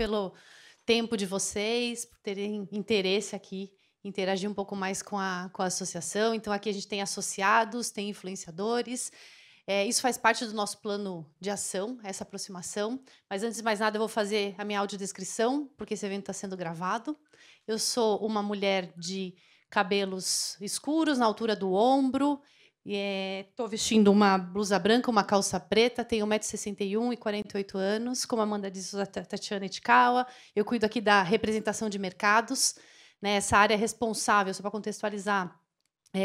pelo tempo de vocês, por terem interesse aqui, interagir um pouco mais com a associação. Então, aqui a gente tem associados, tem influenciadores. Isso faz parte do nosso plano de ação, essa aproximação. Mas, antes de mais nada, eu vou fazer a minha audiodescrição, porque esse evento está sendo gravado. Eu sou uma mulher de cabelos escuros, na altura do ombro. Estou vestindo uma blusa branca, uma calça preta, tenho 1,61 m e 48 anos. Como a Amanda disse, sou a Tatiana Itikawa. Eu cuido aqui da representação de mercados. Né, essa área é responsável, só para contextualizar,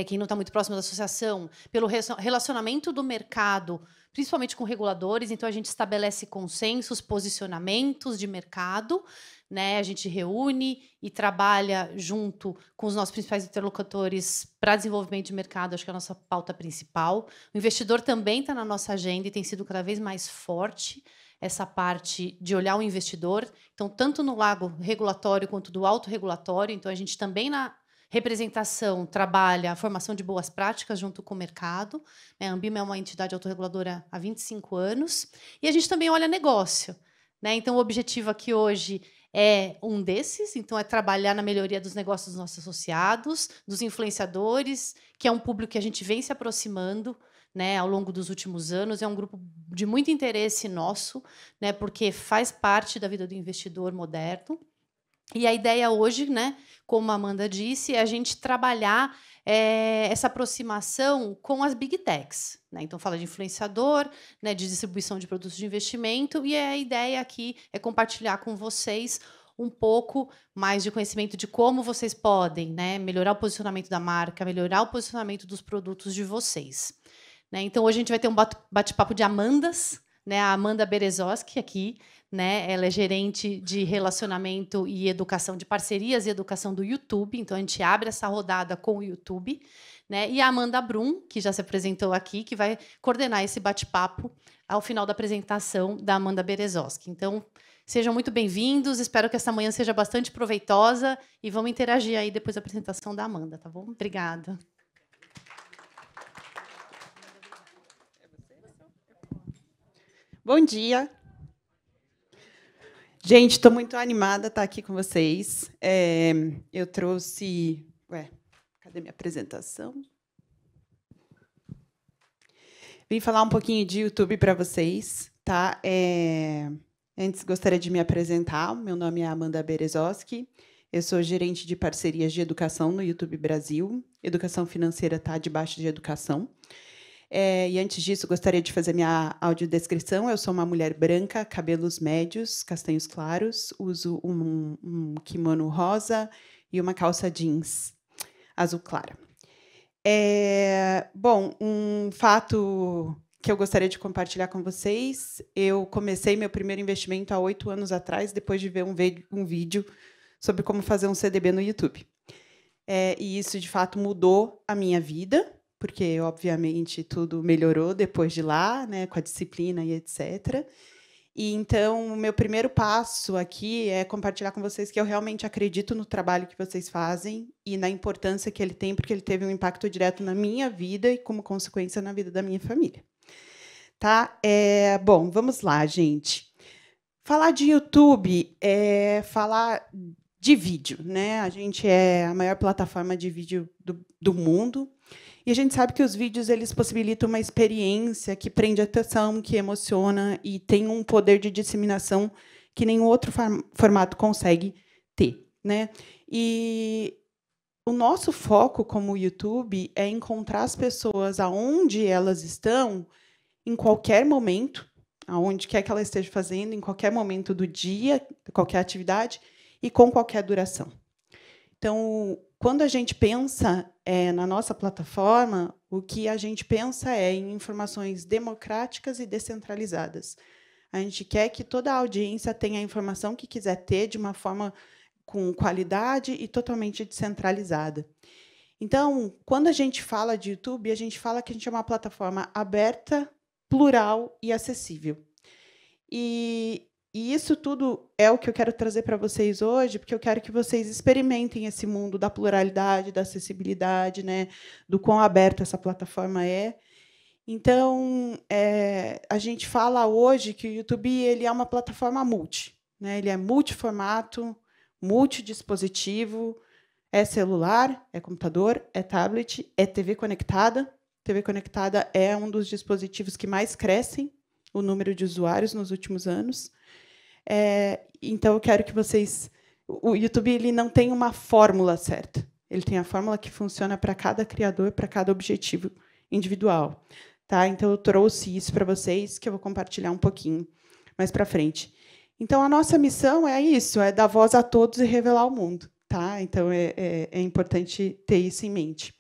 quem não está muito próximo da associação, pelo relacionamento do mercado, principalmente com reguladores. Então, a gente estabelece consensos, posicionamentos de mercado, né? A gente reúne e trabalha junto com os nossos principais interlocutores para desenvolvimento de mercado, acho que é a nossa pauta principal. O investidor também está na nossa agenda e tem sido cada vez mais forte essa parte de olhar o investidor. Então, tanto no lado regulatório quanto do autorregulatório. Então, a gente também, na representação, trabalha a formação de boas práticas junto com o mercado. A Ambima é uma entidade autorreguladora há 25 anos. E a gente também olha negócio. Né? Então, o objetivo aqui hoje é um desses. Então, é trabalhar na melhoria dos negócios dos nossos associados, dos influenciadores, que é um público que a gente vem se aproximando, né, ao longo dos últimos anos. É um grupo de muito interesse nosso, né, porque faz parte da vida do investidor moderno. E a ideia hoje, né, como a Amanda disse, é a gente trabalhar essa aproximação com as big techs. Né? Então, fala de influenciador, né, de distribuição de produtos de investimento, e a ideia aqui é compartilhar com vocês um pouco mais de conhecimento de como vocês podem, né, melhorar o posicionamento da marca, melhorar o posicionamento dos produtos de vocês. Né? Então, hoje a gente vai ter um bate-papo de Amandas, né? A Amanda Berezoski aqui, né? Ela é gerente de relacionamento e educação, de parcerias e educação do YouTube. Então, a gente abre essa rodada com o YouTube. Né? E a Amanda Brum, que já se apresentou aqui, que vai coordenar esse bate-papo ao final da apresentação da Amanda Berezoski. Então, sejam muito bem-vindos. Espero que essa manhã seja bastante proveitosa e vamos interagir aí depois da apresentação da Amanda, tá bom? Obrigada. Bom dia. Gente, estou muito animada de estar aqui com vocês. Eu trouxe... cadê minha apresentação? Vim falar um pouquinho de YouTube para vocês. Tá? Antes, gostaria de me apresentar. Meu nome é Amanda Berezoski. Eu sou gerente de parcerias de educação no YouTube Brasil. Educação financeira está debaixo de educação. E, antes disso, gostaria de fazer minha audiodescrição. Eu sou uma mulher branca, cabelos médios, castanhos claros, uso um kimono rosa e uma calça jeans azul clara. Bom, um fato que eu gostaria de compartilhar com vocês: eu comecei meu primeiro investimento há 8 anos atrás, depois de ver um vídeo sobre como fazer um CDB no YouTube. E isso, de fato, mudou a minha vida, porque, obviamente, tudo melhorou depois de lá, né, com a disciplina e etc. E, então, o meu primeiro passo aqui é compartilhar com vocês que eu realmente acredito no trabalho que vocês fazem e na importância que ele tem, porque ele teve um impacto direto na minha vida e, como consequência, na vida da minha família. Tá? Bom, vamos lá, gente. Falar de YouTube é falar de vídeo, né? A gente é a maior plataforma de vídeo do mundo. E a gente sabe que os vídeos eles possibilitam uma experiência que prende a atenção, que emociona e tem um poder de disseminação que nenhum outro formato consegue ter. Né? E o nosso foco como YouTube é encontrar as pessoas aonde elas estão, em qualquer momento, aonde quer que ela esteja fazendo, em qualquer momento do dia, qualquer atividade, e com qualquer duração. Então, quando a gente pensa na nossa plataforma, o que a gente pensa é em informações democráticas e descentralizadas. A gente quer que toda a audiência tenha a informação que quiser ter de uma forma com qualidade e totalmente descentralizada. Então, quando a gente fala de YouTube, a gente fala que a gente é uma plataforma aberta, plural e acessível. E isso tudo é o que eu quero trazer para vocês hoje, porque eu quero que vocês experimentem esse mundo da pluralidade, da acessibilidade, né, do quão aberta essa plataforma é. Então, a gente fala hoje que o YouTube ele é uma plataforma multi. né? Ele é multiformato, multidispositivo, é celular, é computador, é tablet, é TV conectada. TV conectada é um dos dispositivos que mais crescem o número de usuários nos últimos anos. Então, eu quero que vocês... O YouTube ele não tem uma fórmula certa. Ele tem a fórmula que funciona para cada criador, para cada objetivo individual. Tá? Então, eu trouxe isso para vocês, que eu vou compartilhar um pouquinho mais para frente. Então, a nossa missão é isso, é dar voz a todos e revelar o mundo. Tá? Então, é importante ter isso em mente.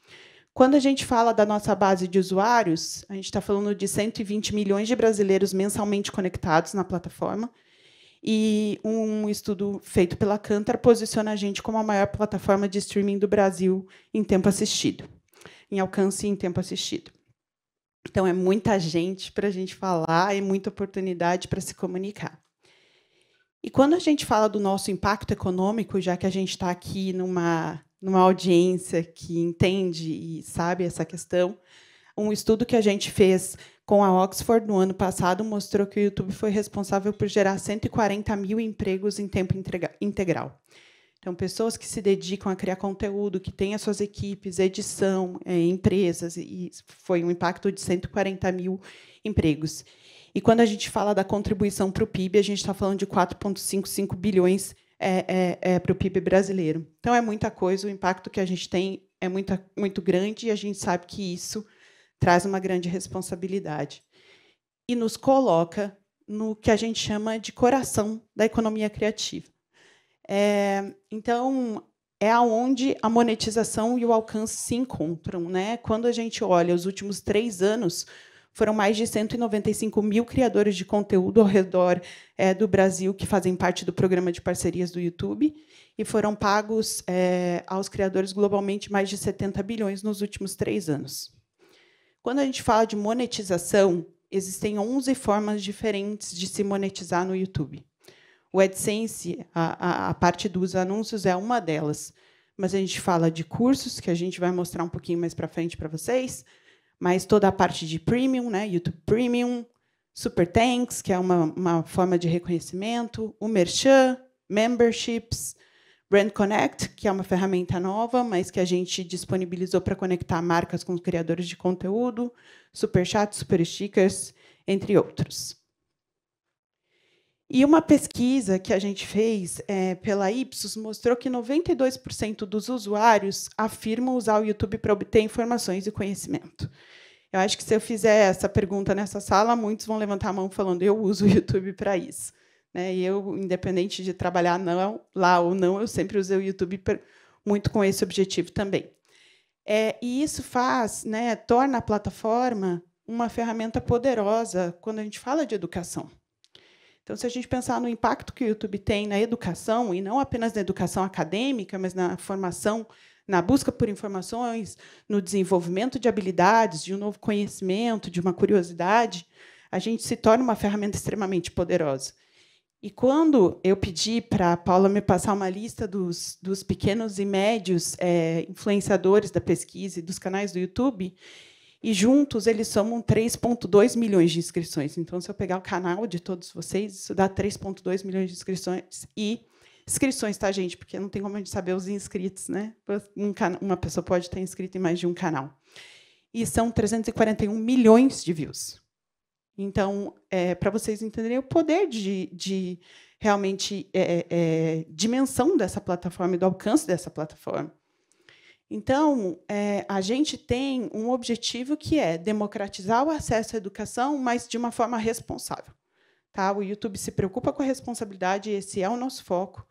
Quando a gente fala da nossa base de usuários, a gente está falando de 120 milhões de brasileiros mensalmente conectados na plataforma, e um estudo feito pela Kantar posiciona a gente como a maior plataforma de streaming do Brasil em tempo assistido, em alcance em tempo assistido. Então, é muita gente para a gente falar e muita oportunidade para se comunicar. E quando a gente fala do nosso impacto econômico, já que a gente está aqui numa audiência que entende e sabe essa questão, um estudo que a gente fez com a Oxford no ano passado mostrou que o YouTube foi responsável por gerar 140 mil empregos em tempo integral. Então, pessoas que se dedicam a criar conteúdo, que têm as suas equipes, edição, empresas, e foi um impacto de 140 mil empregos. E quando a gente fala da contribuição para o PIB, a gente está falando de 4,55 bilhões para o PIB brasileiro. Então, é muita coisa, o impacto que a gente tem é muito grande, e a gente sabe que isso traz uma grande responsabilidade. E nos coloca no que a gente chama de coração da economia criativa. Então, é aonde a monetização e o alcance se encontram, né? Quando a gente olha os últimos 3 anos, foram mais de 195 mil criadores de conteúdo ao redor do Brasil que fazem parte do programa de parcerias do YouTube, e foram pagos aos criadores globalmente mais de 70 bilhões nos últimos 3 anos. Quando a gente fala de monetização, existem 11 formas diferentes de se monetizar no YouTube. O AdSense, a parte dos anúncios, é uma delas. Mas a gente fala de cursos, que a gente vai mostrar um pouquinho mais para frente para vocês, mas toda a parte de Premium, né, YouTube Premium, Super Thanks, que é uma forma de reconhecimento, o Merchan, Memberships, Brand Connect, que é uma ferramenta nova, mas que a gente disponibilizou para conectar marcas com criadores de conteúdo, Super Chat, Super Stickers, entre outros. E uma pesquisa que a gente fez pela Ipsos mostrou que 92% dos usuários afirmam usar o YouTube para obter informações e conhecimento. Eu acho que, se eu fizer essa pergunta nessa sala, muitos vão levantar a mão falando: eu uso o YouTube para isso. E eu, independente de trabalhar lá ou não, eu sempre usei o YouTube muito com esse objetivo também. E isso torna a plataforma uma ferramenta poderosa quando a gente fala de educação. Então, se a gente pensar no impacto que o YouTube tem na educação, e não apenas na educação acadêmica, mas na formação, na busca por informações, no desenvolvimento de habilidades, de um novo conhecimento, de uma curiosidade, a gente se torna uma ferramenta extremamente poderosa. E quando eu pedi para a Paula me passar uma lista dos pequenos e médios influenciadores da pesquisa e dos canais do YouTube, e juntos eles somam 3,2 milhões de inscrições. Então, se eu pegar o canal de todos vocês, isso dá 3,2 milhões de inscrições. E inscrições, tá, gente? Porque não tem como a gente saber os inscritos, né? Uma pessoa pode estar inscrita em mais de um canal. E são 341 milhões de views. Então, para vocês entenderem o poder de realmente dimensão dessa plataforma e do alcance dessa plataforma. Então, a gente tem um objetivo que é democratizar o acesso à educação, mas de uma forma responsável. Tá? O YouTube se preocupa com a responsabilidade, esse é o nosso foco.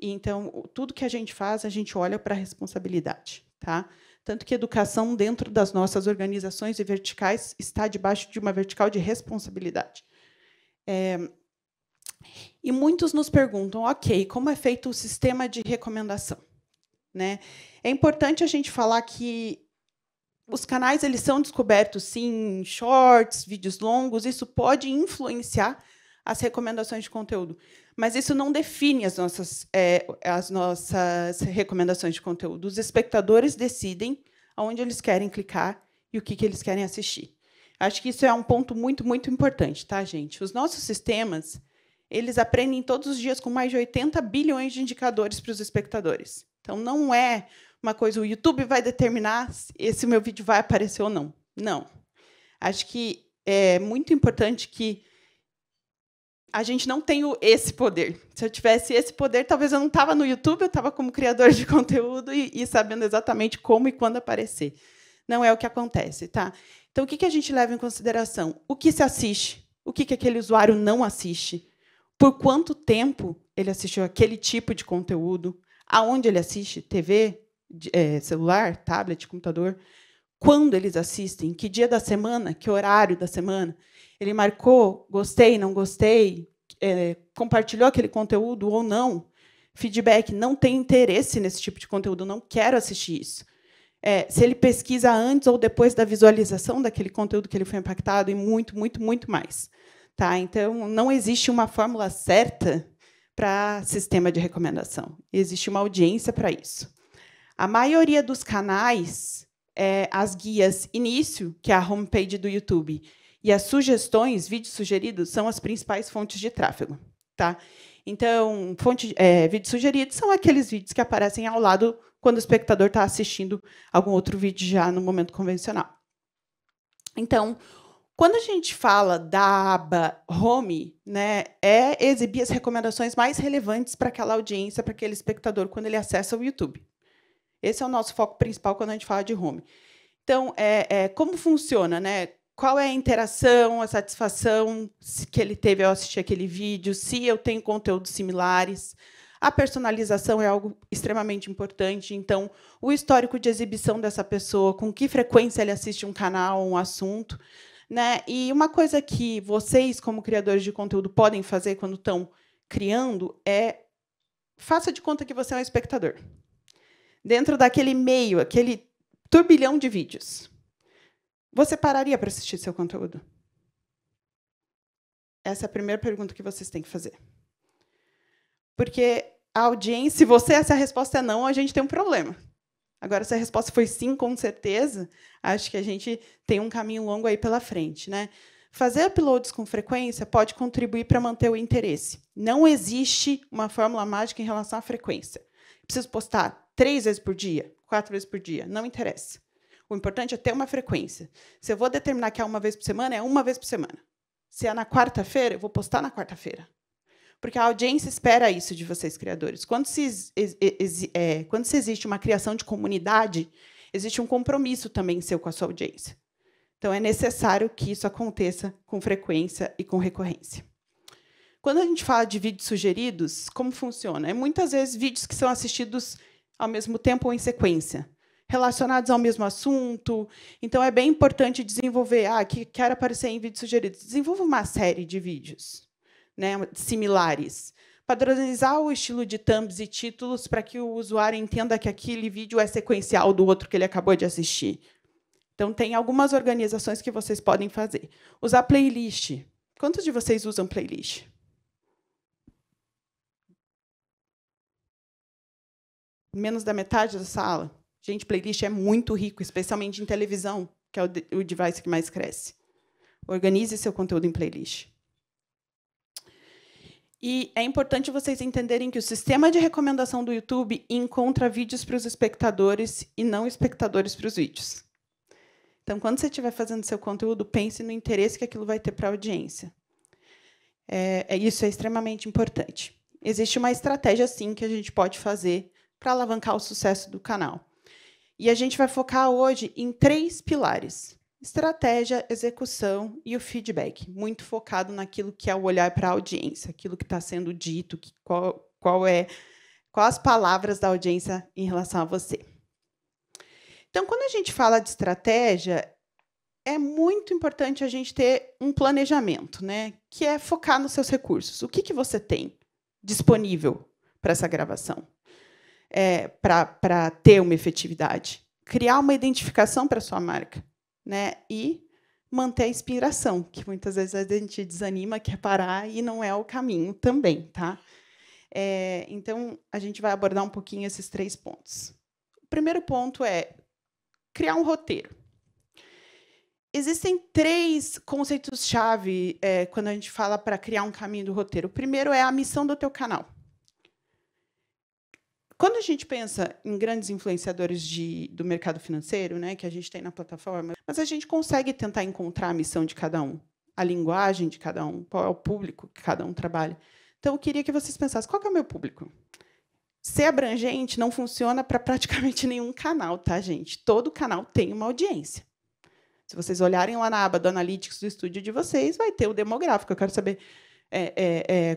E, então, tudo que a gente faz, a gente olha para a responsabilidade. Tá? Tanto que a educação, dentro das nossas organizações e verticais, está debaixo de uma vertical de responsabilidade. E muitos nos perguntam: ok, como é feito o sistema de recomendação? Né? É importante a gente falar que os canais eles são descobertos, sim, em shorts, vídeos longos, isso pode influenciar as recomendações de conteúdo, mas isso não define as nossas recomendações de conteúdo. Os espectadores decidem aonde eles querem clicar e o que eles querem assistir. Acho que isso é um ponto muito, muito importante, tá, gente? Os nossos sistemas eles aprendem todos os dias com mais de 80 bilhões de indicadores para os espectadores. Então, não é uma coisa, o YouTube vai determinar se o meu vídeo vai aparecer ou não. Não. Acho que é muito importante que a gente não tem esse poder. Se eu tivesse esse poder, talvez eu não estava no YouTube, eu estava como criador de conteúdo e sabendo exatamente como e quando aparecer. Não é o que acontece. Tá? Então, o que a gente leva em consideração? O que se assiste? O que aquele usuário não assiste? Por quanto tempo ele assistiu aquele tipo de conteúdo? Aonde ele assiste? TV, celular, tablet, computador? Quando eles assistem? Que dia da semana? Que horário da semana? Ele marcou, gostei, não gostei, compartilhou aquele conteúdo ou não? Feedback, não tem interesse nesse tipo de conteúdo, não quero assistir isso. Se ele pesquisa antes ou depois da visualização daquele conteúdo que ele foi impactado, e muito, muito, muito mais. Tá? Então, não existe uma fórmula certa para sistema de recomendação. Existe uma audiência para isso. A maioria dos canais, as guias início, que é a homepage do YouTube, e as sugestões, vídeos sugeridos, são as principais fontes de tráfego. Tá? Então, vídeos sugeridos são aqueles vídeos que aparecem ao lado quando o espectador está assistindo algum outro vídeo já no momento convencional. Então, quando a gente fala da aba Home, né, é exibir as recomendações mais relevantes para aquela audiência, para aquele espectador, quando ele acessa o YouTube. Esse é o nosso foco principal quando a gente fala de Home. Então, como funciona? Né? Qual é a interação, a satisfação que ele teve ao assistir aquele vídeo, se eu tenho conteúdos similares. A personalização é algo extremamente importante. Então, o histórico de exibição dessa pessoa, com que frequência ele assiste um canal, um assunto. Né? E uma coisa que vocês, como criadores de conteúdo, podem fazer quando estão criando é faça de conta que você é um espectador. Dentro daquele meio, aquele turbilhão de vídeos, você pararia para assistir seu conteúdo? Essa é a primeira pergunta que vocês têm que fazer. Porque a audiência, se a resposta é não, a gente tem um problema. Agora, se a resposta foi sim, com certeza, acho que a gente tem um caminho longo aí pela frente. Né? Fazer uploads com frequência pode contribuir para manter o interesse. Não existe uma fórmula mágica em relação à frequência. Preciso postar 3 vezes por dia, 4 vezes por dia, não interessa. O importante é ter uma frequência. Se eu vou determinar que é uma vez por semana, é uma vez por semana. Se é na quarta-feira, eu vou postar na quarta-feira. Porque a audiência espera isso de vocês, criadores. Quando se existe uma criação de comunidade, existe um compromisso também seu com a sua audiência. Então, é necessário que isso aconteça com frequência e com recorrência. Quando a gente fala de vídeos sugeridos, como funciona? Muitas vezes vídeos que são assistidos ao mesmo tempo ou em sequência, relacionados ao mesmo assunto. Então, é bem importante desenvolver, que quero aparecer em vídeos sugeridos. Desenvolva uma série de vídeos, né, similares. Padronizar o estilo de thumbs e títulos para que o usuário entenda que aquele vídeo é sequencial do outro que ele acabou de assistir. Então, tem algumas organizações que vocês podem fazer. Usar playlist. Quantos de vocês usam playlist? Menos da metade da sala? Gente, playlist é muito rico, especialmente em televisão, que é o device que mais cresce. Organize seu conteúdo em playlist. E é importante vocês entenderem que o sistema de recomendação do YouTube encontra vídeos para os espectadores e não espectadores para os vídeos. Então, quando você estiver fazendo seu conteúdo, pense no interesse que aquilo vai ter para a audiência. Isso é extremamente importante. Existe uma estratégia, sim, que a gente pode fazer para alavancar o sucesso do canal. E a gente vai focar hoje em 3 pilares: estratégia, execução e o feedback, muito focado naquilo que é o olhar para a audiência, aquilo que está sendo dito, quais as palavras da audiência em relação a você. Então, quando a gente fala de estratégia, é muito importante a gente ter um planejamento, né, que é focar nos seus recursos. O que você tem disponível para essa gravação? Para ter uma efetividade. Criar uma identificação para a sua marca. Né, e manter a inspiração, que muitas vezes a gente desanima, quer parar, e não é o caminho também. Tá? Então, a gente vai abordar um pouquinho esses 3 pontos. O primeiro ponto é criar um roteiro. Existem 3 conceitos-chave quando a gente fala para criar um caminho do roteiro. O primeiro é a missão do teu canal. Quando a gente pensa em grandes influenciadores do mercado financeiro, né, que a gente tem na plataforma, mas a gente consegue tentar encontrar a missão de cada um, a linguagem de cada um, qual é o público que cada um trabalha. Então, eu queria que vocês pensassem, qual que é o meu público? Ser abrangente não funciona para praticamente nenhum canal, tá, gente? Todo canal tem uma audiência. Se vocês olharem lá na aba do Analytics do estúdio de vocês, vai ter o demográfico. Eu quero saber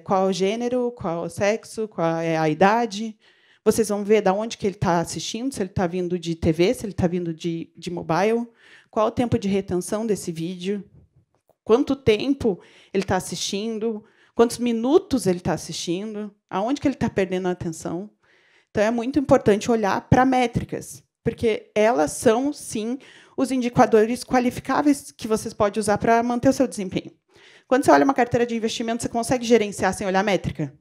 qual é o gênero, qual é o sexo, qual é a idade. Vocês vão ver de onde que ele está assistindo, se ele está vindo de TV, se ele está vindo de mobile, qual é o tempo de retenção desse vídeo, quanto tempo ele está assistindo, quantos minutos ele está assistindo, aonde que ele está perdendo a atenção. Então, é muito importante olhar para métricas, porque elas são, sim, os indicadores qualificáveis que vocês podem usar para manter o seu desempenho. Quando você olha uma carteira de investimento, você consegue gerenciar sem olhar métrica?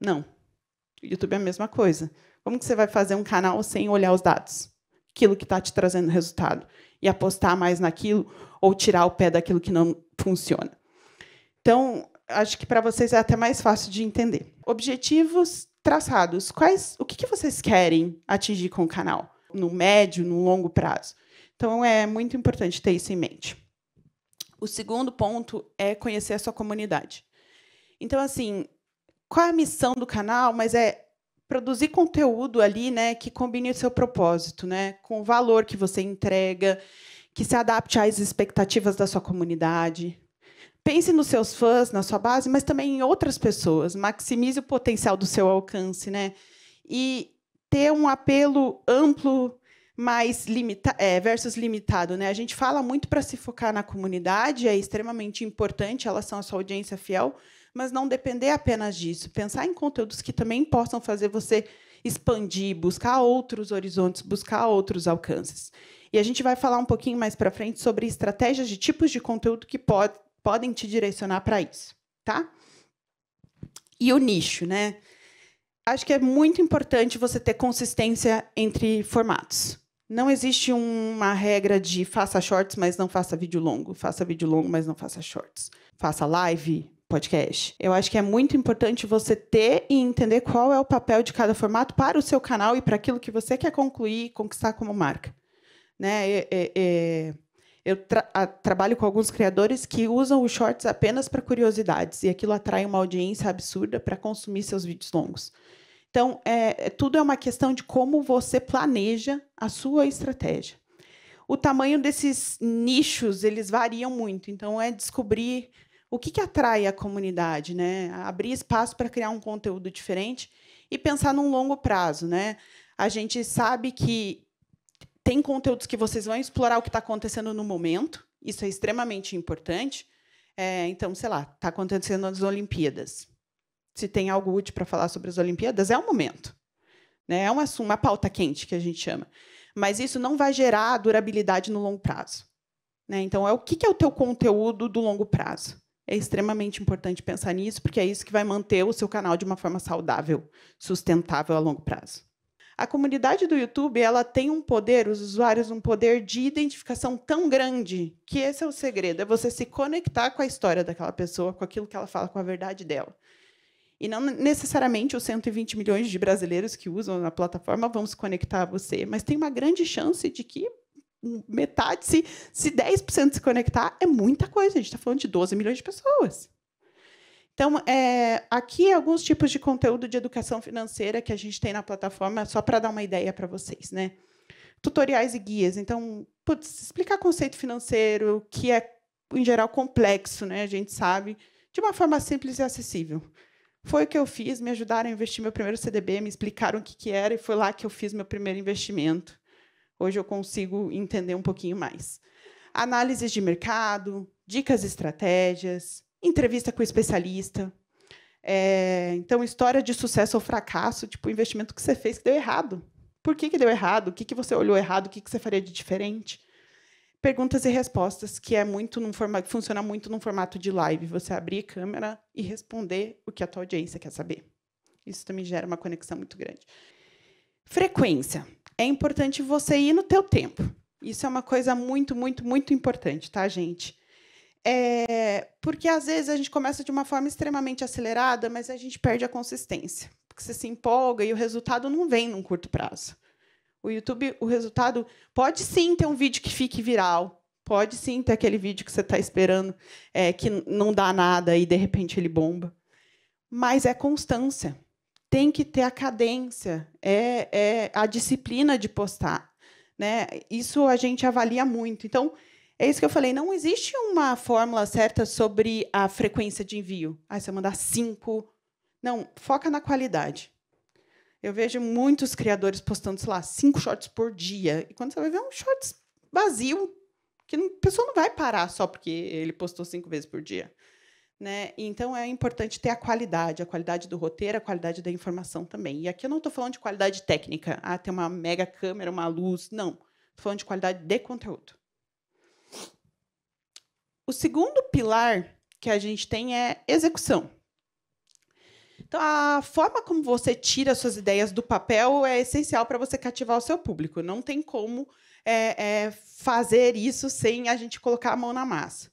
Não. O YouTube é a mesma coisa. Como que você vai fazer um canal sem olhar os dados? Aquilo que está te trazendo resultado. E apostar mais naquilo ou tirar o pé daquilo que não funciona. Então, acho que para vocês é até mais fácil de entender. Objetivos traçados. O que vocês querem atingir com o canal? No médio, no longo prazo? Então, é muito importante ter isso em mente. O segundo ponto é conhecer a sua comunidade. Então, assim, qual é a missão do canal? Mas é produzir conteúdo ali, né, que combine o seu propósito, né, com o valor que você entrega, que se adapte às expectativas da sua comunidade. Pense nos seus fãs, na sua base, mas também em outras pessoas. Maximize o potencial do seu alcance, né? E ter um apelo amplo, mais versus limitado, né? A gente fala muito para se focar na comunidade, é extremamente importante, elas são a sua audiência fiel, mas não depender apenas disso. Pensar em conteúdos que também possam fazer você expandir, buscar outros horizontes, buscar outros alcances. E a gente vai falar um pouquinho mais para frente sobre estratégias de tipos de conteúdo que podem te direcionar para isso, tá? E o nicho, né? Acho que é muito importante você ter consistência entre formatos. Não existe uma regra de faça shorts, mas não faça vídeo longo. Faça vídeo longo, mas não faça shorts. Faça live, podcast. Eu acho que é muito importante você ter e entender qual é o papel de cada formato para o seu canal e para aquilo que você quer concluir e conquistar como marca. Né? Eu trabalho com alguns criadores que usam os shorts apenas para curiosidades, e aquilo atrai uma audiência absurda para consumir seus vídeos longos. Então, tudo é uma questão de como você planeja a sua estratégia. O tamanho desses nichos, eles variam muito. Então, é descobrir o que atrai a comunidade, né? Abrir espaço para criar um conteúdo diferente e pensar num longo prazo, né? A gente sabe que tem conteúdos que vocês vão explorar o que está acontecendo no momento. Isso é extremamente importante. Então, sei lá, está acontecendo as Olimpíadas. Se tem algo útil para falar sobre as Olimpíadas, é o momento. Né? É uma pauta quente, que a gente chama. Mas isso não vai gerar durabilidade no longo prazo. Né? Então, o que é o teu conteúdo do longo prazo? É extremamente importante pensar nisso, porque é isso que vai manter o seu canal de uma forma saudável, sustentável a longo prazo. A comunidade do YouTube, ela tem um poder, os usuários, um poder de identificação tão grande que esse é o segredo, é você se conectar com a história daquela pessoa, com aquilo que ela fala, com a verdade dela. E não necessariamente os 120 milhões de brasileiros que usam a plataforma vão se conectar a você, mas tem uma grande chance de que metade, se 10% se conectar, é muita coisa. A gente está falando de 12 milhões de pessoas. Então, aqui alguns tipos de conteúdo de educação financeira que a gente tem na plataforma, só para dar uma ideia para vocês, né? Tutoriais e guias. Então, explicar conceito financeiro, que é, em geral, complexo, né? A gente sabe, de uma forma simples e acessível. Foi o que eu fiz, me ajudaram a investir meu primeiro CDB, me explicaram o que era, e foi lá que eu fiz meu primeiro investimento. Hoje eu consigo entender um pouquinho mais. Análises de mercado, dicas e estratégias, entrevista com o especialista. Então, história de sucesso ou fracasso, tipo, o investimento que você fez que deu errado. Por que deu errado? O que você olhou errado? O que você faria de diferente? Perguntas e respostas, que funciona muito num formato de live. Você abrir a câmera e responder o que a tua audiência quer saber. Isso também gera uma conexão muito grande. Frequência. É importante você ir no teu tempo. Isso é uma coisa muito, muito, muito importante, tá, gente? Porque, às vezes, a gente começa de uma forma extremamente acelerada, mas a gente perde a consistência. Porque você se empolga e o resultado não vem num curto prazo. O YouTube, o resultado pode sim ter um vídeo que fique viral, pode sim ter aquele vídeo que você está esperando, que não dá nada e, de repente, ele bomba. Mas é constância. Tem que ter a cadência, a disciplina de postar, né? Isso a gente avalia muito. Então, é isso que eu falei, não existe uma fórmula certa sobre a frequência de envio. Você mandar 5. Não, foca na qualidade. Eu vejo muitos criadores postando, sei lá, 5 shorts por dia. E quando você vai ver um shorts vazio, que a pessoa não vai parar só porque ele postou 5 vezes por dia. Né? Então, é importante ter a qualidade do roteiro, a qualidade da informação também. E aqui eu não estou falando de qualidade técnica, ter uma mega câmera, uma luz. Não. Estou falando de qualidade de conteúdo. O segundo pilar que a gente tem é execução. Então, a forma como você tira suas ideias do papel é essencial para você cativar o seu público. Não tem como fazer isso sem a gente colocar a mão na massa.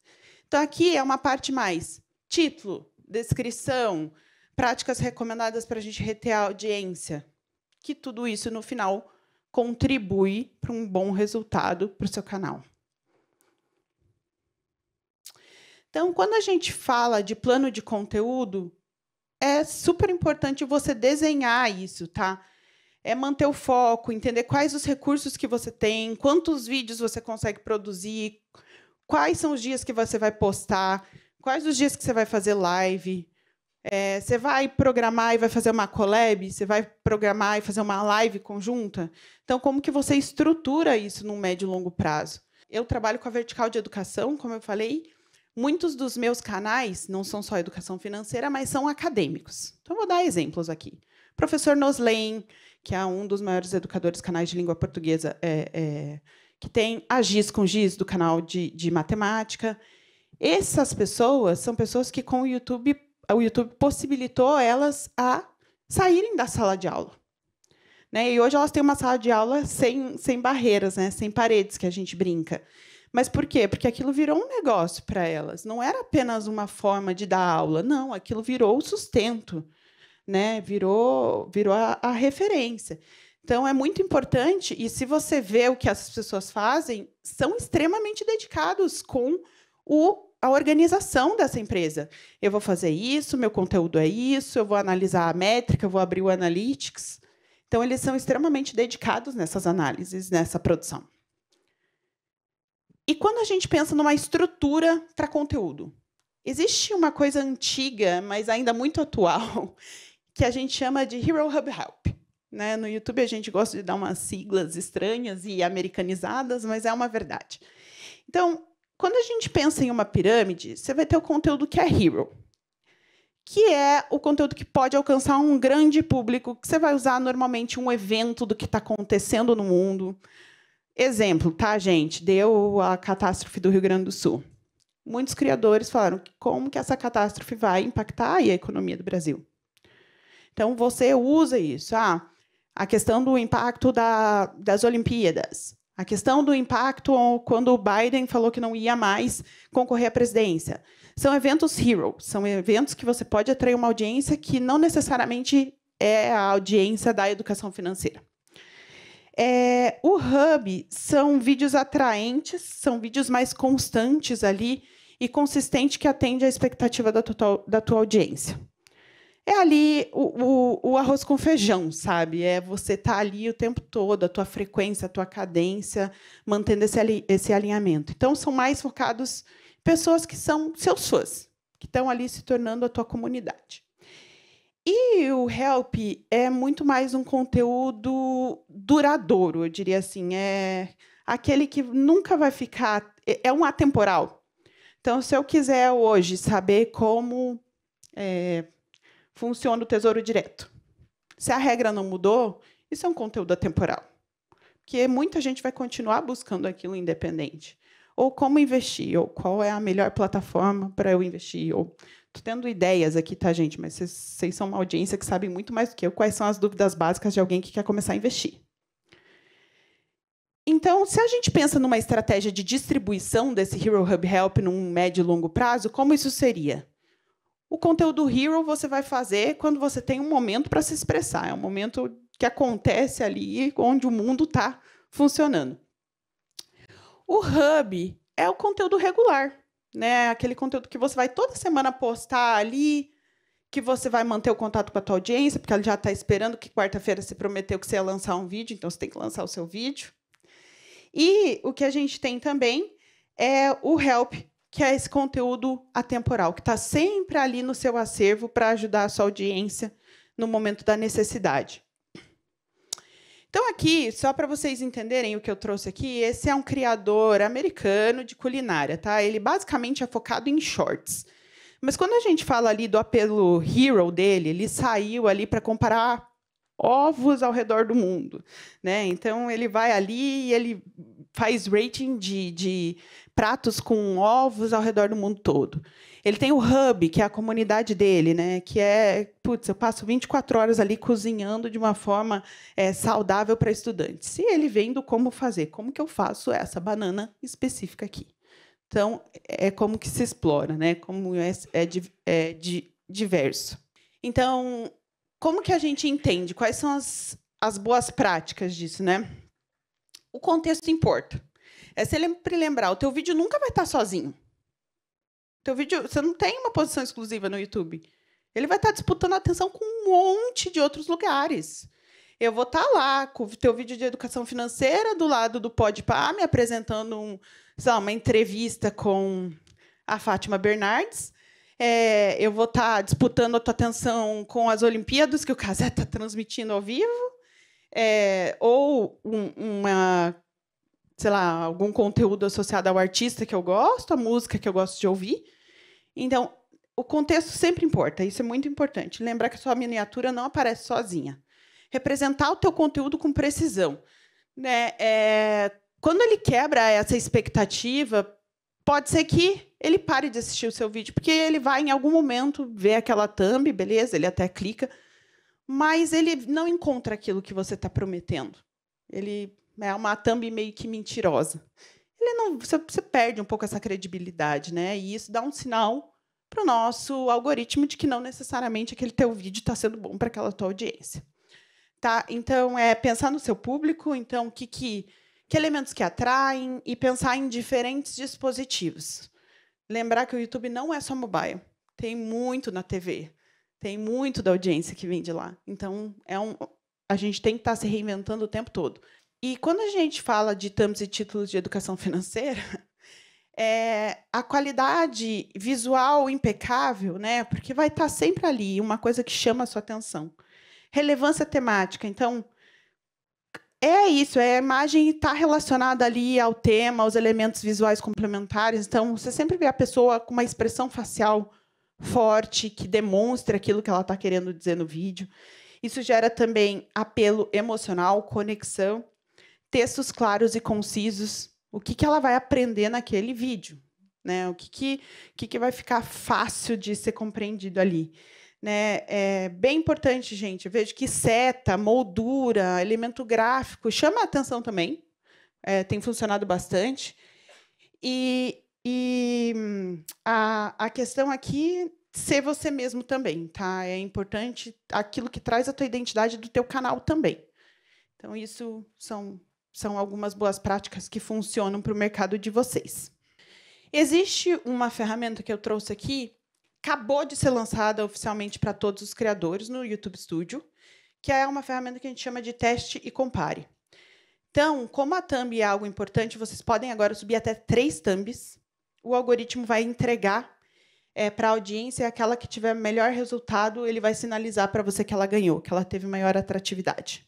Então, aqui é uma parte mais título, descrição, práticas recomendadas para a gente reter a audiência, que tudo isso, no final, contribui para um bom resultado para o seu canal. Então, quando a gente fala de plano de conteúdo, é super importante você desenhar isso, tá? É manter o foco, entender quais os recursos que você tem, quantos vídeos você consegue produzir, quais são os dias que você vai postar, quais os dias que você vai fazer live. Você vai programar e vai fazer uma collab? Você vai programar e fazer uma live conjunta? Então, como que você estrutura isso num médio e longo prazo? Eu trabalho com a vertical de educação, como eu falei. Muitos dos meus canais não são só educação financeira, mas são acadêmicos. Então, vou dar exemplos aqui. Professor Noslen, que é um dos maiores educadores canais de língua portuguesa, que tem a Giz com Giz, do canal de matemática. Essas pessoas são pessoas que, com o YouTube possibilitou elas a saírem da sala de aula. Né? E hoje elas têm uma sala de aula sem barreiras, né? Sem paredes, que a gente brinca. Mas por quê? Porque aquilo virou um negócio para elas. Não era apenas uma forma de dar aula, não. Aquilo virou o sustento, né? Virou a referência. Então, é muito importante. E se você vê o que essas pessoas fazem, são extremamente dedicados com a organização dessa empresa. Eu vou fazer isso, meu conteúdo é isso, eu vou analisar a métrica, eu vou abrir o Analytics. Então, eles são extremamente dedicados nessas análises, nessa produção. E quando a gente pensa numa estrutura para conteúdo, existe uma coisa antiga, mas ainda muito atual, que a gente chama de Hero Hub Help. Né? No YouTube, a gente gosta de dar umas siglas estranhas e americanizadas, mas é uma verdade. Então, quando a gente pensa em uma pirâmide, você vai ter o conteúdo que é Hero, que é o conteúdo que pode alcançar um grande público, que você vai usar normalmente um evento do que está acontecendo no mundo. Exemplo, tá, gente? Deu a catástrofe do Rio Grande do Sul. Muitos criadores falaram como que essa catástrofe vai impactar a economia do Brasil. Então, você usa isso. A questão do impacto das Olimpíadas. A questão do impacto quando o Biden falou que não ia mais concorrer à presidência. São eventos hero. São eventos que você pode atrair uma audiência que não necessariamente é a audiência da educação financeira. O Hub são vídeos atraentes, são vídeos mais constantes ali e consistentes que atendem à expectativa da tua audiência. É ali o arroz com feijão, sabe? É você estar ali o tempo todo, a tua frequência, a tua cadência, mantendo esse alinhamento. Então, são mais focados em pessoas que são seus fãs, que estão ali se tornando a tua comunidade. E o Help é muito mais um conteúdo duradouro, eu diria assim. É aquele que nunca vai ficar... É um atemporal. Então, se eu quiser hoje saber como funciona o Tesouro Direto, se a regra não mudou, isso é um conteúdo atemporal. Porque muita gente vai continuar buscando aquilo independente. Ou como investir, ou qual é a melhor plataforma para eu investir, ou... Estou tendo ideias aqui, tá, gente? Mas vocês são uma audiência que sabe muito mais do que eu quais são as dúvidas básicas de alguém que quer começar a investir. Então, se a gente pensa numa estratégia de distribuição desse Hero Hub Help num médio e longo prazo, como isso seria? O conteúdo Hero você vai fazer quando você tem um momento para se expressar. É um momento que acontece ali onde o mundo está funcionando. O Hub é o conteúdo regular, né? Aquele conteúdo que você vai toda semana postar ali, que você vai manter o contato com a tua audiência, porque ela já está esperando que quarta-feira você prometeu que você ia lançar um vídeo, então você tem que lançar o seu vídeo. E o que a gente tem também é o Help, que é esse conteúdo atemporal, que está sempre ali no seu acervo para ajudar a sua audiência no momento da necessidade. Então, aqui, só para vocês entenderem o que eu trouxe aqui, esse é um criador americano de culinária. Tá? Ele basicamente é focado em shorts. Mas quando a gente fala ali do apelo hero dele, ele saiu ali para comparar ovos ao redor do mundo, né? Então ele vai ali e ele faz rating de pratos com ovos ao redor do mundo todo. Ele tem o Hub, que é a comunidade dele, né? Que é, putz, eu passo 24 horas ali cozinhando de uma forma saudável para estudantes. E ele vendo como fazer, como que eu faço essa banana específica aqui. Então, é como que se explora, né? Como diverso. Então, como que a gente entende? Quais são as boas práticas disso, né? O contexto importa. É sempre lembrar, o teu vídeo nunca vai estar sozinho. O teu vídeo, você não tem uma posição exclusiva no YouTube. Ele vai estar disputando a atenção com um monte de outros lugares. Eu vou estar lá com o teu vídeo de educação financeira do lado do Podpah, me apresentando uma entrevista com a Fátima Bernardes. Eu vou estar disputando a tua atenção com as Olimpíadas, que o Cazé está transmitindo ao vivo, ou algum conteúdo associado ao artista que eu gosto, a música que eu gosto de ouvir. Então, o contexto sempre importa, isso é muito importante. Lembrar que a sua miniatura não aparece sozinha. Representar o teu conteúdo com precisão. Né? Quando ele quebra essa expectativa, pode ser que ele pare de assistir o seu vídeo, porque ele vai, em algum momento, ver aquela thumb, beleza, ele até clica, mas ele não encontra aquilo que você está prometendo. Ele é uma thumb meio que mentirosa. Você perde um pouco essa credibilidade, né? E isso dá um sinal para o nosso algoritmo de que não necessariamente aquele teu vídeo está sendo bom para aquela tua audiência. Tá? Então, pensar no seu público, então, que elementos que atraem e pensar em diferentes dispositivos. Lembrar que o YouTube não é só mobile. Tem muito na TV. Tem muito da audiência que vem de lá. Então, a gente tem que estar se reinventando o tempo todo. E quando a gente fala de thumbs e títulos de educação financeira, a qualidade visual impecável, né? Porque vai estar sempre ali uma coisa que chama a sua atenção. Relevância temática. Então, isso, a imagem está relacionada ali ao tema, aos elementos visuais complementares. Então, você sempre vê a pessoa com uma expressão facial forte, que demonstra aquilo que ela está querendo dizer no vídeo. Isso gera também apelo emocional, conexão, textos claros e concisos. O que ela vai aprender naquele vídeo? Né? O que vai ficar fácil de ser compreendido ali? Né? É bem importante, gente. Eu vejo que seta, moldura, elemento gráfico chama a atenção também. Tem funcionado bastante. E a questão aqui ser você mesmo também, tá? É importante aquilo que traz a tua identidade do teu canal também. Então, isso são algumas boas práticas que funcionam para o mercado de vocês. Existe uma ferramenta que eu trouxe aqui, acabou de ser lançada oficialmente para todos os criadores no YouTube Studio, que é uma ferramenta que a gente chama de teste e compare. Então, como a thumb é algo importante, vocês podem agora subir até 3 thumbs. O algoritmo vai entregar para a audiência aquela que tiver melhor resultado, ele vai sinalizar para você que ela ganhou, que ela teve maior atratividade.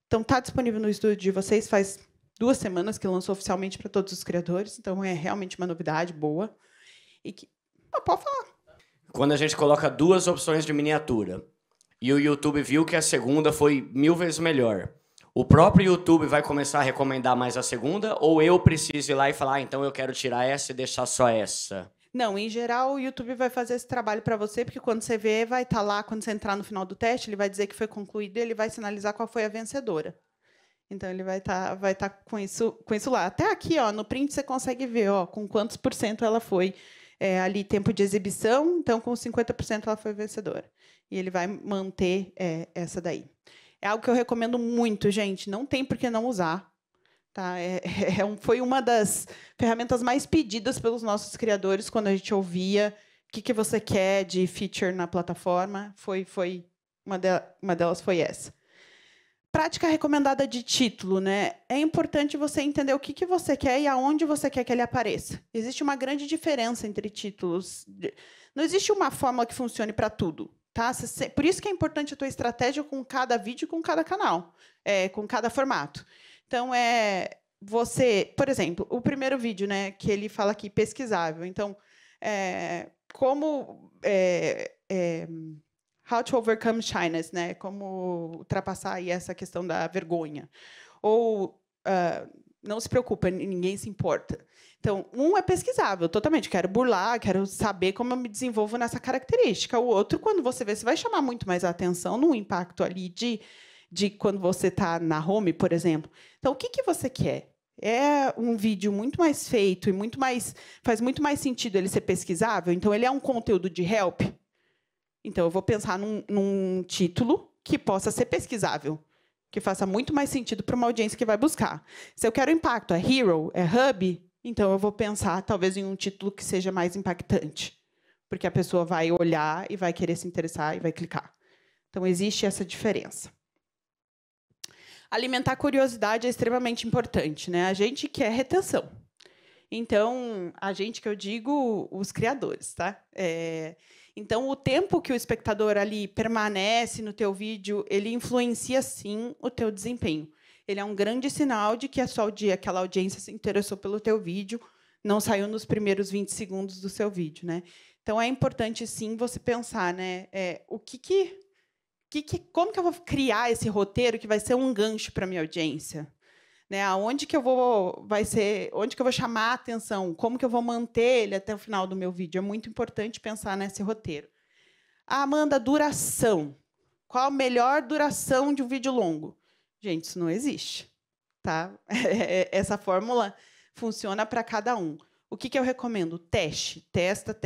Então, está disponível no estúdio de vocês, faz 2 semanas que lançou oficialmente para todos os criadores, então é realmente uma novidade boa. Pode falar. Quando a gente coloca 2 opções de miniatura e o YouTube viu que a segunda foi 1000 vezes melhor, o próprio YouTube vai começar a recomendar mais a segunda, ou eu preciso ir lá e falar, então eu quero tirar essa e deixar só essa? Não, em geral, o YouTube vai fazer esse trabalho para você, porque quando você vê, vai estar lá, quando você entrar no final do teste, ele vai dizer que foi concluído e ele vai sinalizar qual foi a vencedora. Então, ele vai tá com isso lá. Até aqui, ó, no print, você consegue ver ó, com quantos por cento ela foi ali tempo de exibição. Então, com 50% ela foi vencedora. E ele vai manter essa daí. É algo que eu recomendo muito, gente. Não tem por que não usar. Tá? Foi uma das ferramentas mais pedidas pelos nossos criadores quando a gente ouvia o que você quer de feature na plataforma. Uma delas foi essa. Prática recomendada de título, né? É importante você entender o que você quer e aonde você quer que ele apareça. Existe uma grande diferença entre títulos. Não existe uma fórmula que funcione para tudo. Tá? Por isso que é importante a tua estratégia com cada vídeo, com cada canal, com cada formato. Então, você, por exemplo, o primeiro vídeo, né, que ele fala aqui, pesquisável. Então, How to overcome shyness, né? Como ultrapassar aí essa questão da vergonha. Ou não se preocupa, ninguém se importa. Então, um é pesquisável, totalmente. Quero burlar, quero saber como eu me desenvolvo nessa característica. O outro, quando você vê, você vai chamar muito mais a atenção no impacto ali de quando você está na home, por exemplo. Então, o que você quer? É um vídeo muito mais feito e faz muito mais sentido ele ser pesquisável. Então, ele é um conteúdo de help. Então, eu vou pensar num título que possa ser pesquisável, que faça muito mais sentido para uma audiência que vai buscar. Se eu quero impacto, é hero, é hub, então eu vou pensar, talvez, em um título que seja mais impactante, porque a pessoa vai olhar e vai querer se interessar e vai clicar. Então, existe essa diferença. Alimentar curiosidade é extremamente importante, né? A gente quer retenção. Então, a gente que eu digo, os criadores, tá? Então, o tempo que o espectador ali permanece no teu vídeo, ele influencia, sim, o teu desempenho. Ele é um grande sinal de que aquela audiência se interessou pelo teu vídeo, não saiu nos primeiros 20 segundos do seu vídeo, né? Então, é importante, sim, você pensar, né? Como que eu vou criar esse roteiro que vai ser um gancho para a minha audiência? Né? Onde que eu vou chamar a atenção? Como que eu vou manter ele até o final do meu vídeo? É muito importante pensar nesse roteiro. Amanda, duração. Qual a melhor duração de um vídeo longo? Gente, isso não existe. Tá? Essa fórmula funciona para cada um. O que eu recomendo? Teste. Testa.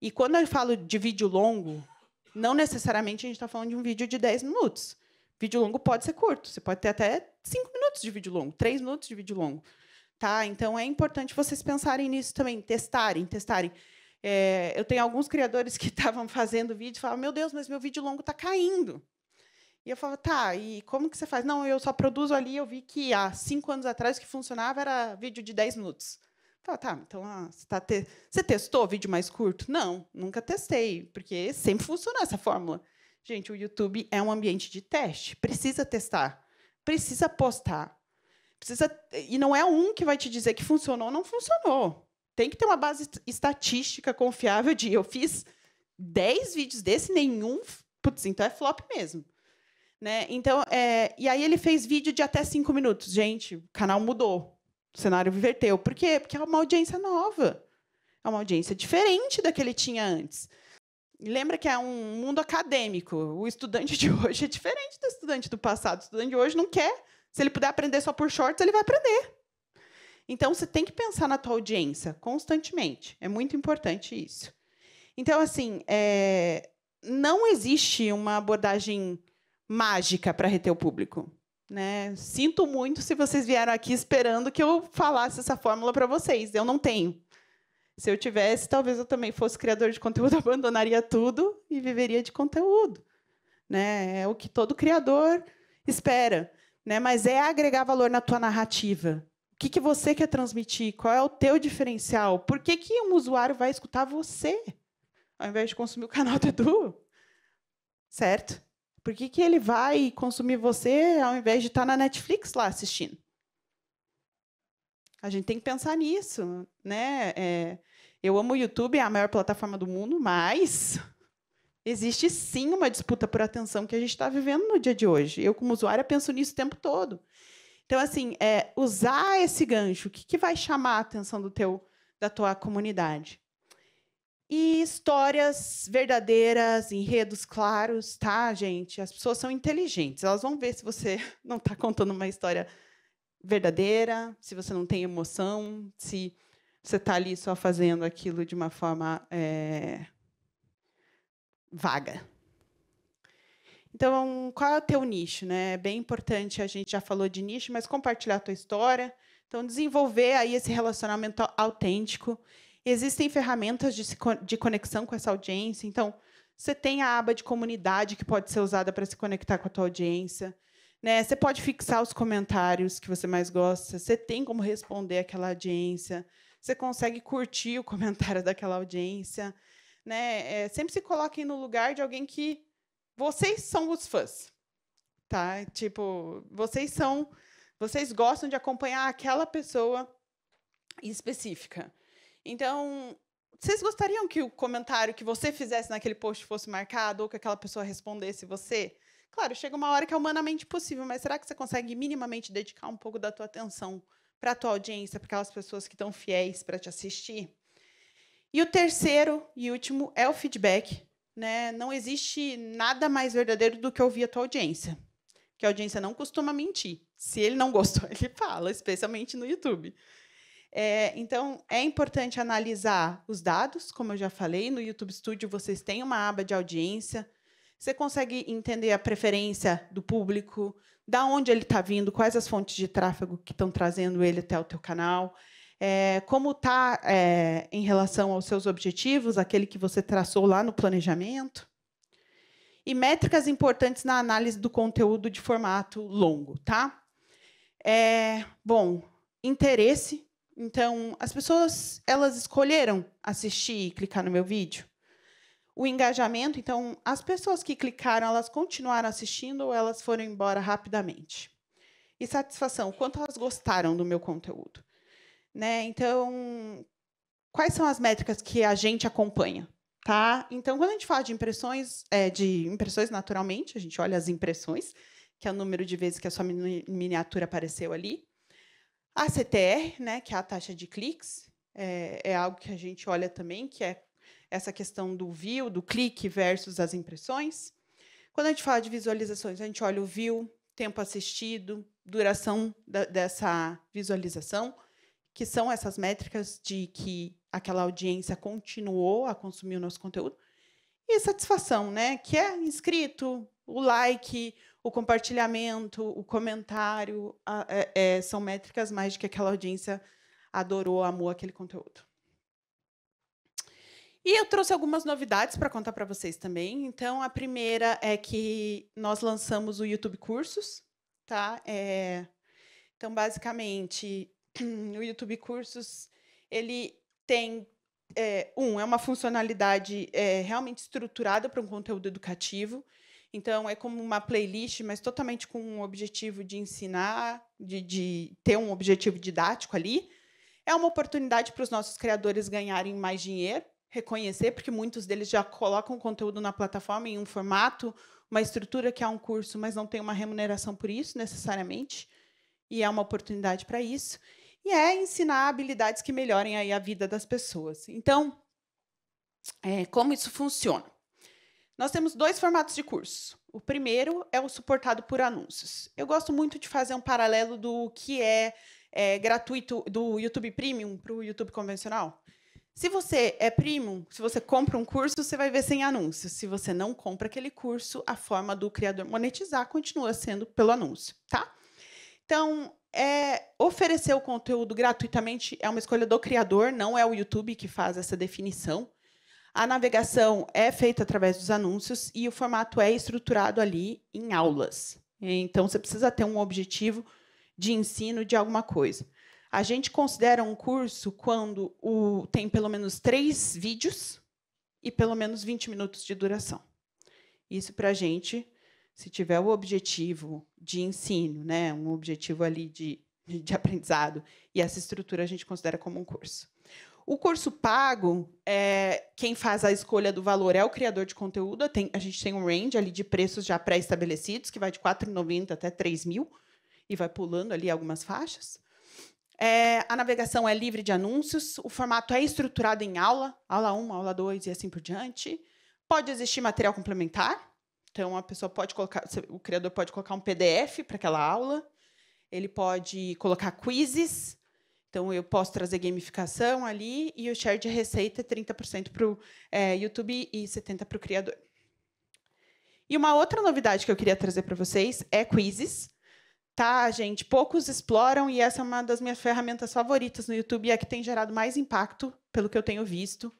E quando eu falo de vídeo longo, não necessariamente a gente está falando de um vídeo de 10 minutos. Vídeo longo pode ser curto. Você pode ter até 5 minutos de vídeo longo, 3 minutos de vídeo longo. Tá? Então, é importante vocês pensarem nisso também, testarem. Eu tenho alguns criadores que estavam fazendo vídeo e falavam, meu Deus, mas meu vídeo longo está caindo. E eu falava, tá, e como que você faz? Não, eu só produzo ali, eu vi que há 5 anos atrás o que funcionava era vídeo de 10 minutos. Eu falava, tá, então você testou vídeo mais curto? Não, nunca testei, porque sempre funcionou essa fórmula. Gente, o YouTube é um ambiente de teste. Precisa testar. Precisa postar. E não é um que vai te dizer que funcionou ou não funcionou. Tem que ter uma base estatística confiável de eu fiz 10 vídeos desse, nenhum... Putz, então é flop mesmo. Né? Então, e aí ele fez vídeo de até 5 minutos. Gente, o canal mudou. O cenário inverteu. Por quê? Porque é uma audiência nova. É uma audiência diferente da que ele tinha antes. Lembra que é um mundo acadêmico. O estudante de hoje é diferente do estudante do passado. O estudante de hoje não quer. Se ele puder aprender só por shorts, ele vai aprender. Então, você tem que pensar na tua audiência constantemente. É muito importante isso. Então, assim, não existe uma abordagem mágica para reter o público. Né? Sinto muito se vocês vieram aqui esperando que eu falasse essa fórmula para vocês. Eu não tenho. Se eu tivesse, talvez eu também fosse criador de conteúdo, abandonaria tudo e viveria de conteúdo. Né? É o que todo criador espera. Né? Mas é agregar valor na tua narrativa. O que você quer transmitir? Qual é o teu diferencial? Por que um usuário vai escutar você, ao invés de consumir o canal do Edu? Certo? Por que ele vai consumir você, ao invés de estar na Netflix lá assistindo? A gente tem que pensar nisso, né? Eu amo o YouTube, é a maior plataforma do mundo, mas existe sim uma disputa por atenção que a gente está vivendo no dia de hoje. Eu, como usuária, penso nisso o tempo todo. Então, assim, usar esse gancho, o que vai chamar a atenção da tua comunidade? E histórias verdadeiras, enredos claros, tá, gente? As pessoas são inteligentes. Elas vão ver se você não está contando uma história verdadeira, se você não tem emoção, se você está ali só fazendo aquilo de uma forma vaga. Então, qual é o teu nicho, né? É bem importante, a gente já falou de nicho, mas compartilhar a tua história. Então, desenvolver aí esse relacionamento autêntico. Existem ferramentas de conexão com essa audiência. Então, você tem a aba de comunidade que pode ser usada para se conectar com a tua audiência. Né? Você pode fixar os comentários que você mais gosta. Você tem como responder aquela audiência. Você consegue curtir o comentário daquela audiência. Né? Sempre se coloquem no lugar de alguém que vocês são os fãs. Tá? Tipo, vocês gostam de acompanhar aquela pessoa específica. Então, vocês gostariam que o comentário que você fizesse naquele post fosse marcado ou que aquela pessoa respondesse você? Claro, chega uma hora que é humanamente possível, mas será que você consegue minimamente dedicar um pouco da tua atenção para a tua audiência, para aquelas pessoas que estão fiéis para te assistir? E o terceiro e último é o feedback. Né? Não existe nada mais verdadeiro do que ouvir a tua audiência. Que a audiência não costuma mentir. Se ele não gostou, ele fala, especialmente no YouTube. Então, é importante analisar os dados, como eu já falei. No YouTube Studio, vocês têm uma aba de audiência. Você consegue entender a preferência do público, da onde ele está vindo, quais as fontes de tráfego que estão trazendo ele até o teu canal, como está em relação aos seus objetivos, aquele que você traçou lá no planejamento. E métricas importantes na análise do conteúdo de formato longo. Tá? Bom, interesse. Então, as pessoas elas escolheram assistir e clicar no meu vídeo. O engajamento, então, as pessoas que clicaram, elas continuaram assistindo ou elas foram embora rapidamente. E satisfação, quanto elas gostaram do meu conteúdo. Né? Então, quais são as métricas que a gente acompanha? Tá? Então, quando a gente fala de impressões naturalmente, a gente olha as impressões, que é o número de vezes que a sua miniatura apareceu ali. A CTR, né, que é a taxa de cliques, é algo que a gente olha também, que é essa questão do view, do clique versus as impressões. Quando a gente fala de visualizações, a gente olha o view, tempo assistido, duração dessa visualização, que são essas métricas de que aquela audiência continuou a consumir o nosso conteúdo. E satisfação, né, que é inscrito, o like, o compartilhamento, o comentário, são métricas mais de que aquela audiência adorou, amou aquele conteúdo. E eu trouxe algumas novidades para contar para vocês também. Então, a primeira é que nós lançamos o YouTube Cursos. Tá? Então, basicamente, o YouTube Cursos ele tem é uma funcionalidade realmente estruturada para um conteúdo educativo. Então, é como uma playlist, mas totalmente com um objetivo de ensinar, de ter um objetivo didático ali. É uma oportunidade para os nossos criadores ganharem mais dinheiro, reconhecer, porque muitos deles já colocam conteúdo na plataforma em um formato, uma estrutura que é um curso, mas não tem uma remuneração por isso, necessariamente. E é uma oportunidade para isso. E ensinar habilidades que melhorem aí a vida das pessoas. Então, como isso funciona? Nós temos 2 formatos de curso. O primeiro é o suportado por anúncios. Eu gosto muito de fazer um paralelo do que é gratuito do YouTube Premium para o YouTube convencional. Se você é Premium, se você compra um curso, você vai ver sem anúncios. Se você não compra aquele curso, a forma do criador monetizar continua sendo pelo anúncio. Tá? Então, oferecer o conteúdo gratuitamente é uma escolha do criador, não é o YouTube que faz essa definição. A navegação é feita através dos anúncios e o formato é estruturado ali em aulas. Então, você precisa ter um objetivo de ensino de alguma coisa. A gente considera um curso quando tem pelo menos 3 vídeos e pelo menos 20 minutos de duração. Isso, para a gente, se tiver o objetivo de ensino, né, um objetivo ali de aprendizado, e essa estrutura a gente considera como um curso. O curso pago, quem faz a escolha do valor é o criador de conteúdo. A gente tem um range ali de preços já pré-estabelecidos, que vai de R$ 4,90 até R$ 3.000, e vai pulando ali algumas faixas. A navegação é livre de anúncios, o formato é estruturado em aula 1, aula 2 e assim por diante. Pode existir material complementar, então o criador pode colocar um PDF para aquela aula, ele pode colocar quizzes, então eu posso trazer gamificação ali, e o share de receita é 30% para o YouTube e 70% para o criador. E uma outra novidade que eu queria trazer para vocês é quizzes. Tá, gente? Poucos exploram, e essa é uma das minhas ferramentas favoritas no YouTube, e é a que tem gerado mais impacto, pelo que eu tenho visto.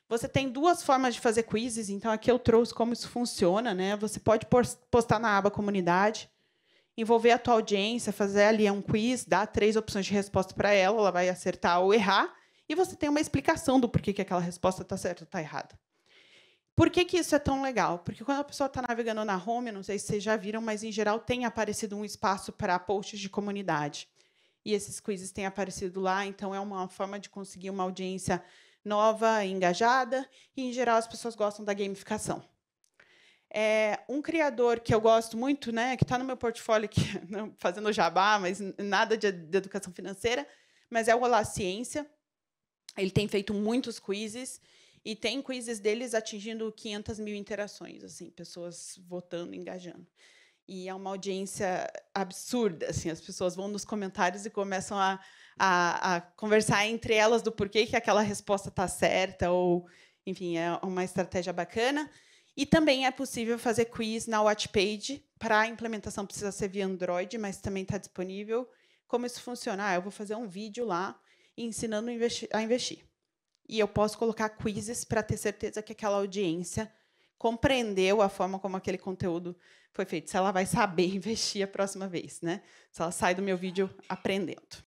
Você tem 2 formas de fazer quizzes, então aqui eu trouxe como isso funciona, né? Você pode postar na aba comunidade, envolver a tua audiência, fazer ali um quiz, dar 3 opções de resposta para ela vai acertar ou errar, e você tem uma explicação do porquê que aquela resposta está certa ou está errada. Por que isso é tão legal? Porque quando a pessoa está navegando na home, não sei se vocês já viram, mas, em geral, tem aparecido um espaço para posts de comunidade. E esses quizzes têm aparecido lá, então é uma forma de conseguir uma audiência nova, engajada, e, em geral, as pessoas gostam da gamificação. Um criador que eu gosto muito, né, que está no meu portfólio, aqui, não fazendo jabá, mas nada de educação financeira, mas é o Olá Ciência. Ele tem feito muitos quizzes, e tem quizzes deles atingindo 500 mil interações, assim, pessoas votando, engajando. E é uma audiência absurda, assim, as pessoas vão nos comentários e começam a conversar entre elas do porquê que aquela resposta está certa, ou, enfim, é uma estratégia bacana. E também é possível fazer quiz na Watchpage. Para a implementação precisa ser via Android, mas também está disponível. Como isso funciona? Eu vou fazer um vídeo lá ensinando a investir. E eu posso colocar quizzes para ter certeza que aquela audiência compreendeu a forma como aquele conteúdo foi feito, se ela vai saber investir a próxima vez, né? Se ela sai do meu vídeo aprendendo.